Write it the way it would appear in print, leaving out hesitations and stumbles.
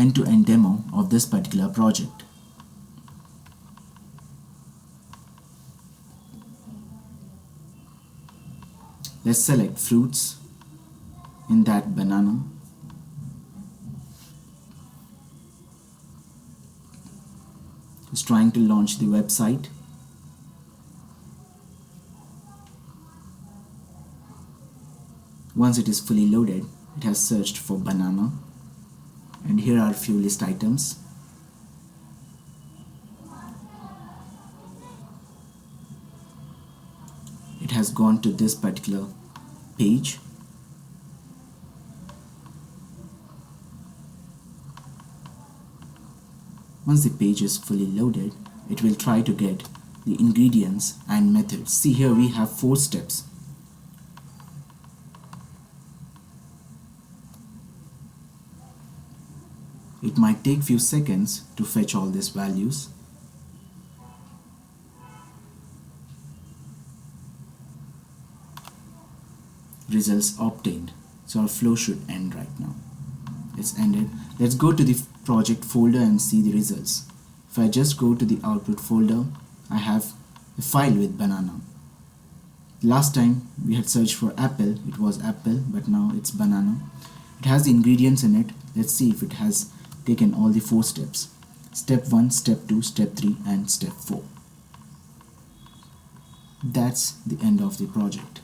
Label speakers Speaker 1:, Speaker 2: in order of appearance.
Speaker 1: end-to-end demo of this particular project. Let's select fruits in that banana. It's trying to launch the website. Once it is fully loaded, it has searched for banana, and here are a few list items. It has gone to this particular page. Once the page is fully loaded, it will try to get the ingredients and methods. See, here we have 4 steps. It might take few seconds to fetch all these values. Results obtained. So our flow should end right now. It's ended. Let's go to the project folder and see the results. If I just go to the output folder, I have a file with banana. Last time we had searched for apple, it was apple, but now it's banana. It has the ingredients in it. Let's see if it has taken all the 4 steps. Step 1, step 2, step 3 and step 4. That's the end of the project.